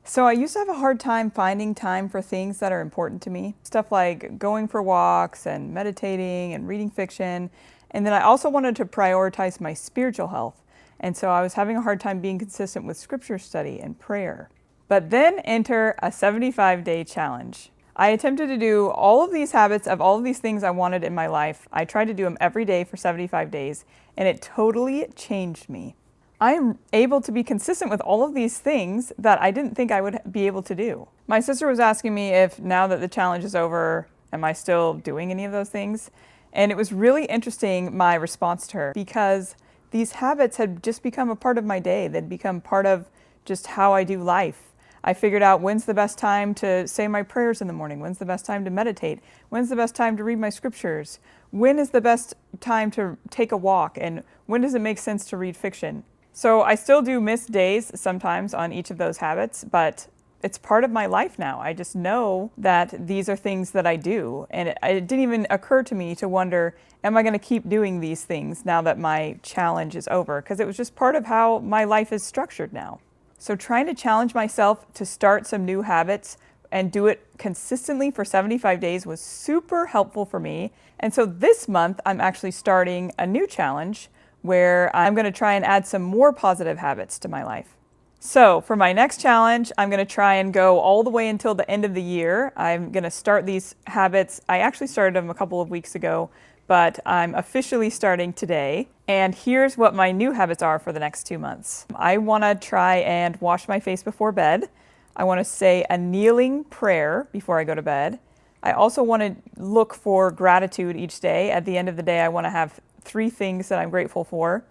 So I used to have a hard time finding time for things that are important to me. Stuff like going for walks and meditating and reading fiction. And then I also wanted to prioritize my spiritual health. And so I was having a hard time being consistent with scripture study and prayer. But then enter a 75-day challenge. I attempted to do all of these habits of all of these things I wanted in my life. I tried to do them every day for 75 days, and it totally changed me. I am able to be consistent with all of these things that I didn't think I would be able to do. My sister was asking me if now that the challenge is over, am I still doing any of those things? And it was really interesting, my response to her, because these habits had just become a part of my day. They'd become part of just how I do life. I figured out when's the best time to say my prayers in the morning, when's the best time to meditate, when's the best time to read my scriptures, when is the best time to take a walk, and when does it make sense to read fiction. So I still do miss days sometimes on each of those habits, but it's part of my life now. I just know that these are things that I do. And it didn't even occur to me to wonder, am I going to keep doing these things now that my challenge is over? Because it was just part of how my life is structured now. So trying to challenge myself to start some new habits and do it consistently for 75 days was super helpful for me. And so this month, I'm actually starting a new challenge where I'm going to try and add some more positive habits to my life. So for my next challenge, I'm going to try and go all the way until the end of the year. I'm going to start these habits. I actually started them a couple of weeks ago, but I'm officially starting today. And here's what my new habits are for the next 2 months. I want to try and wash my face before bed. I want to say a kneeling prayer before I go to bed. I also want to look for gratitude each day. At the end of the day, I want to have 3 things that I'm grateful for.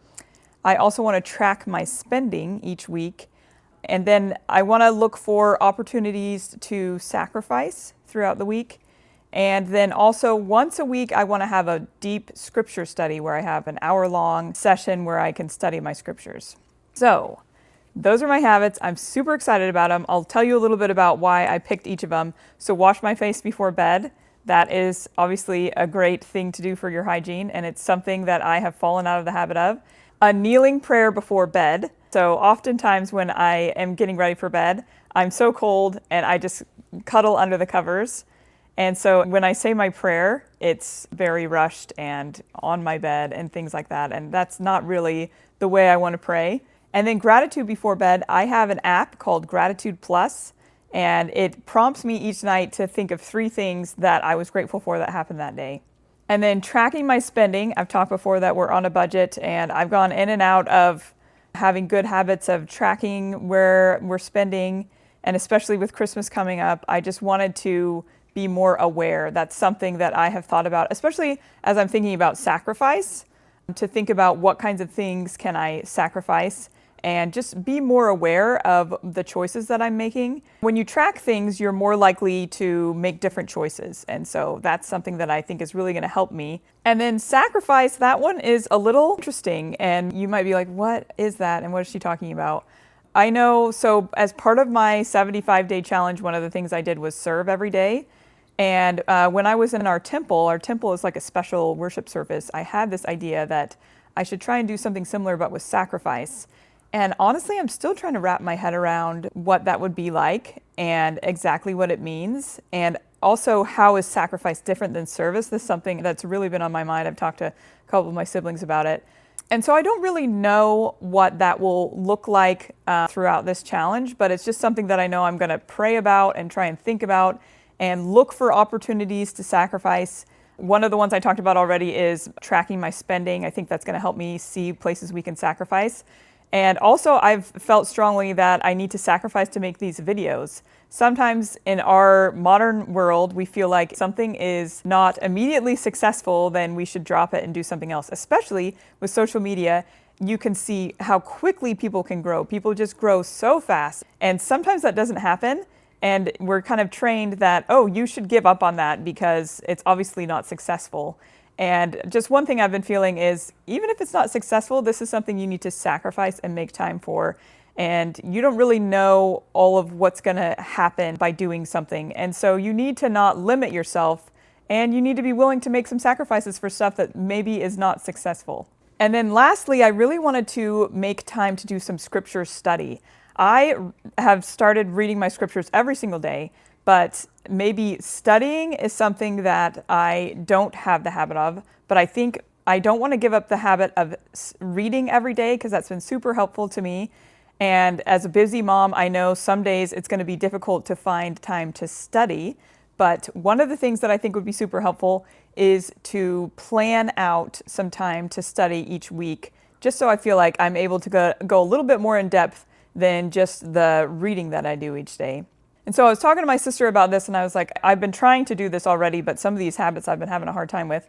I also want to track my spending each week. And then I want to look for opportunities to sacrifice throughout the week. And then also once a week, I want to have a deep scripture study where I have an hour-long session where I can study my scriptures. So those are my habits. I'm super excited about them. I'll tell you a little bit about why I picked each of them. So wash my face before bed. That is obviously a great thing to do for your hygiene, and it's something that I have fallen out of the habit of. A kneeling prayer before bed. So oftentimes when I am getting ready for bed, I'm so cold and I just cuddle under the covers. And so when I say my prayer, it's very rushed and on my bed and things like that. And that's not really the way I want to pray. And then gratitude before bed, I have an app called Gratitude Plus. And it prompts me each night to think of 3 things that I was grateful for that happened that day. And then tracking my spending. I've talked before that we're on a budget, and I've gone in and out of having good habits of tracking where we're spending. And especially with Christmas coming up, I just wanted to be more aware. That's something that I have thought about, especially as I'm thinking about sacrifice, to think about what kinds of things can I sacrifice and just be more aware of the choices that I'm making. When you track things, you're more likely to make different choices. And so that's something that I think is really going to help me. And then sacrifice, that one is a little interesting. And you might be like, what is that? And what is she talking about? I know, so as part of my 75-day challenge, one of the things I did was serve every day. And when I was in our temple is like a special worship service, I had this idea that I should try and do something similar, but with sacrifice. And honestly, I'm still trying to wrap my head around what that would be like and exactly what it means. And also, how is sacrifice different than service? This is something that's really been on my mind. I've talked to a couple of my siblings about it. And so I don't really know what that will look like throughout this challenge, but it's just something that I know I'm going to pray about and try and think about and look for opportunities to sacrifice. One of the ones I talked about already is tracking my spending. I think that's going to help me see places we can sacrifice. And also, I've felt strongly that I need to sacrifice to make these videos. Sometimes in our modern world, we feel like something is not immediately successful, then we should drop it and do something else. Especially with social media, you can see how quickly people can grow. People just grow so fast. And sometimes that doesn't happen. And we're kind of trained that, oh, you should give up on that because it's obviously not successful. And just one thing I've been feeling is, even if it's not successful, this is something you need to sacrifice and make time for. And you don't really know all of what's going to happen by doing something. And so you need to not limit yourself, and you need to be willing to make some sacrifices for stuff that maybe is not successful. And then lastly, I really wanted to make time to do some scripture study. I have started reading my scriptures every single day, but maybe studying is something that I don't have the habit of, but I think I don't want to give up the habit of reading every day because that's been super helpful to me. And as a busy mom, I know some days it's going to be difficult to find time to study. But one of the things that I think would be super helpful is to plan out some time to study each week, just so I feel like I'm able to go a little bit more in depth than just the reading that I do each day. And so I was talking to my sister about this, and I was like, I've been trying to do this already, but some of these habits I've been having a hard time with.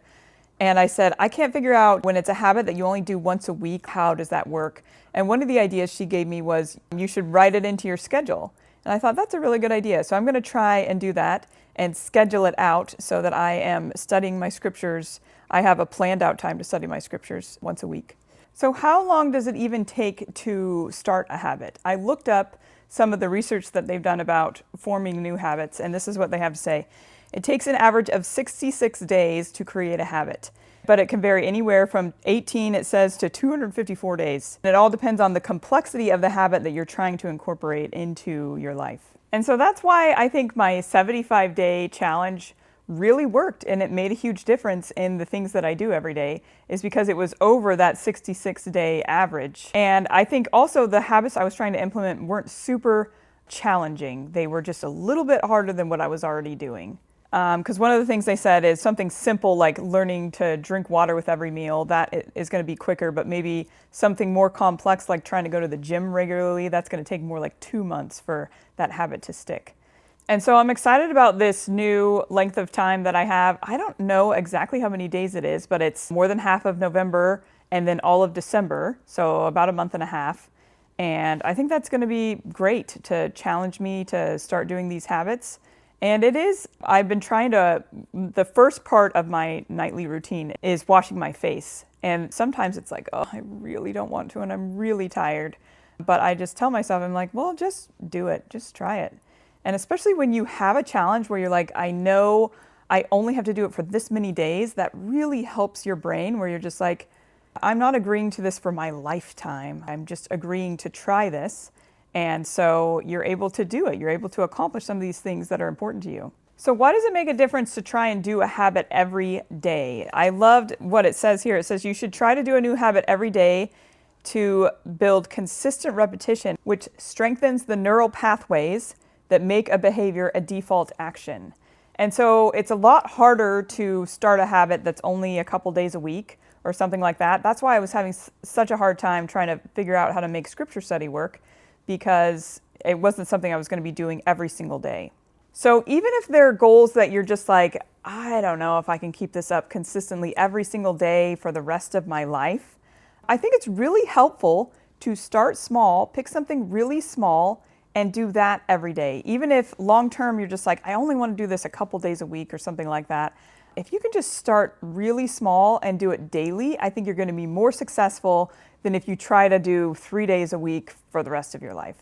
And I said, I can't figure out when it's a habit that you only do once a week, how does that work? And one of the ideas she gave me was you should write it into your schedule. And I thought that's a really good idea. So I'm going to try and do that and schedule it out so that I am studying my scriptures. I have a planned out time to study my scriptures once a week. So how long does it even take to start a habit? I looked up some of the research that they've done about forming new habits, and this is what they have to say. It takes an average of 66 days to create a habit, but it can vary anywhere from 18, it says, to 254 days. And it all depends on the complexity of the habit that you're trying to incorporate into your life. And so that's why I think my 75-day challenge really worked, and it made a huge difference in the things that I do every day, is because it was over that 66-day average. And I think also the habits I was trying to implement weren't super challenging. They were just a little bit harder than what I was already doing. Because one of the things they said is something simple like learning to drink water with every meal, that is going to be quicker, but maybe something more complex like trying to go to the gym regularly, that's going to take more like 2 months for that habit to stick. And so I'm excited about this new length of time that I have. I don't know exactly how many days it is, but it's more than half of November and then all of December, so about a month and a half. And I think that's going to be great to challenge me to start doing these habits. And it is, I've been trying to, the first part of my nightly routine is washing my face. And sometimes it's like, oh, I really don't want to, and I'm really tired. But I just tell myself, I'm like, well, just do it, just try it. And especially when you have a challenge where you're like, I know I only have to do it for this many days, that really helps your brain, where you're just like, I'm not agreeing to this for my lifetime. I'm just agreeing to try this. And so you're able to do it. You're able to accomplish some of these things that are important to you. So why does it make a difference to try and do a habit every day? I loved what it says here. It says you should try to do a new habit every day to build consistent repetition, which strengthens the neural pathways that make a behavior a default action. And so it's a lot harder to start a habit that's only a couple days a week or something like that. That's why I was having such a hard time trying to figure out how to make scripture study work, because it wasn't something I was going to be doing every single day. So even if there are goals that you're just like, I don't know if I can keep this up consistently every single day for the rest of my life, I think it's really helpful to start small, pick something really small, and do that every day. Even if long-term you're just like, I only want to do this a couple days a week or something like that. If you can just start really small and do it daily, I think you're going to be more successful than if you try to do 3 days a week for the rest of your life.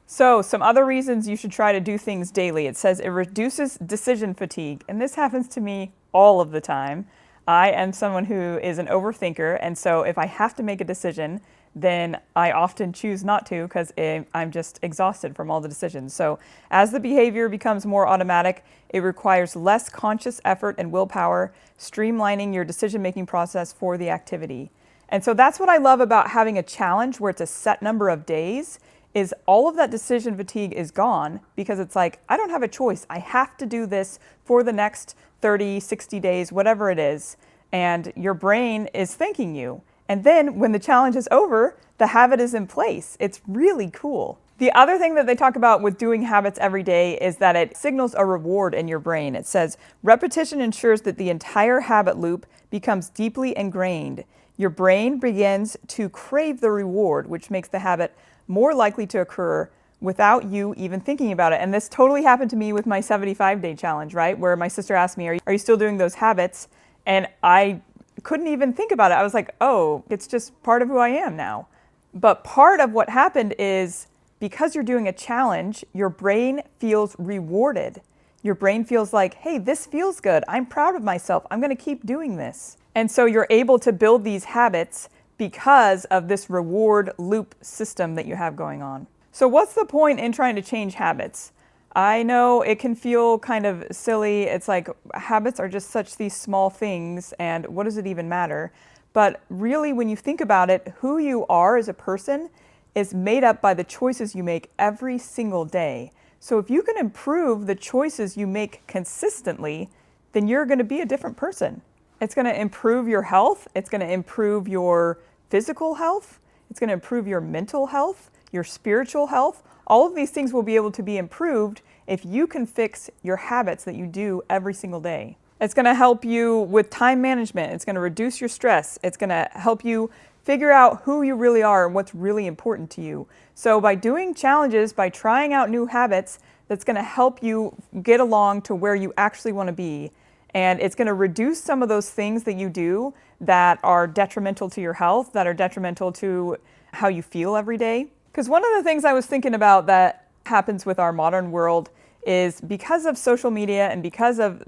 So some other reasons you should try to do things daily. It says it reduces decision fatigue. And this happens to me all of the time. I am someone who is an overthinker. And so if I have to make a decision, then I often choose not to because I'm just exhausted from all the decisions. So as the behavior becomes more automatic, it requires less conscious effort and willpower, streamlining your decision-making process for the activity. And so that's what I love about having a challenge where it's a set number of days, is all of that decision fatigue is gone, because it's like, I don't have a choice. I have to do this for the next 30, 60 days, whatever it is. And your brain is thanking you. And then when the challenge is over, the habit is in place. It's really cool. The other thing that they talk about with doing habits every day is that it signals a reward in your brain. It says, repetition ensures that the entire habit loop becomes deeply ingrained. Your brain begins to crave the reward, which makes the habit more likely to occur without you even thinking about it. And this totally happened to me with my 75-day challenge, right? Where my sister asked me, are you still doing those habits? And I couldn't even think about it. I was like, oh, it's just part of who I am now. But part of what happened is, because you're doing a challenge, your brain feels rewarded. Your brain feels like, hey, this feels good. I'm proud of myself. I'm going to keep doing this. And so you're able to build these habits because of this reward loop system that you have going on. So what's the point in trying to change habits? I know it can feel kind of silly. It's like habits are just such these small things, and what does it even matter? But really, when you think about it, who you are as a person is made up by the choices you make every single day. So if you can improve the choices you make consistently, then you're going to be a different person. It's going to improve your health. It's going to improve your physical health. It's going to improve your mental health, your spiritual health. All of these things will be able to be improved if you can fix your habits that you do every single day. It's going to help you with time management. It's going to reduce your stress. It's going to help you figure out who you really are and what's really important to you. So by doing challenges, by trying out new habits, that's going to help you get along to where you actually want to be. And it's going to reduce some of those things that you do that are detrimental to your health, that are detrimental to how you feel every day. Because one of the things I was thinking about that happens with our modern world is because of social media and because of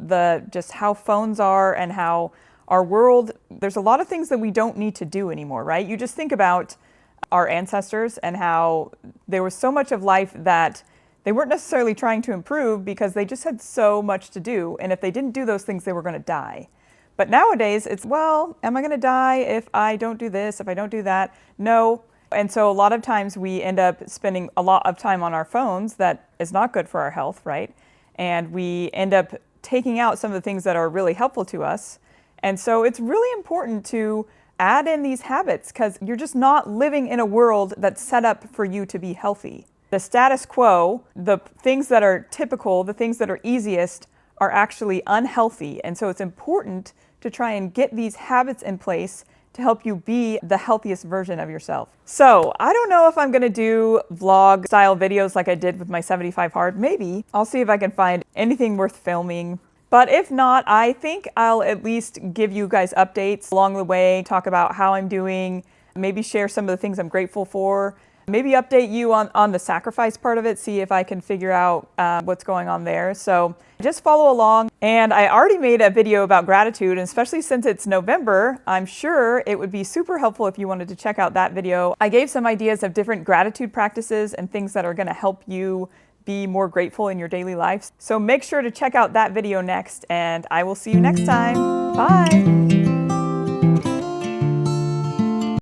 just how phones are and how our world, there's a lot of things that we don't need to do anymore, right? You just think about our ancestors and how there was so much of life that they weren't necessarily trying to improve because they just had so much to do. And if they didn't do those things, they were going to die. But nowadays it's, well, am I going to die if I don't do this, if I don't do that? No. And so a lot of times we end up spending a lot of time on our phones that is not good for our health, right? And we end up taking out some of the things that are really helpful to us. And so it's really important to add in these habits because you're just not living in a world that's set up for you to be healthy. The status quo, the things that are typical, the things that are easiest are actually unhealthy. And so it's important to try and get these habits in place to help you be the healthiest version of yourself. So I don't know if I'm going to do vlog style videos like I did with my 75 Hard. Maybe. I'll see if I can find anything worth filming. But if not, I think I'll at least give you guys updates along the way, talk about how I'm doing, maybe share some of the things I'm grateful for, maybe update you on the sacrifice part of it, see if I can figure out what's going on there. So just follow along. And I already made a video about gratitude, and especially since it's November, I'm sure it would be super helpful if you wanted to check out that video. I gave some ideas of different gratitude practices and things that are going to help you be more grateful in your daily life. So make sure to check out that video next, and I will see you next time. Bye.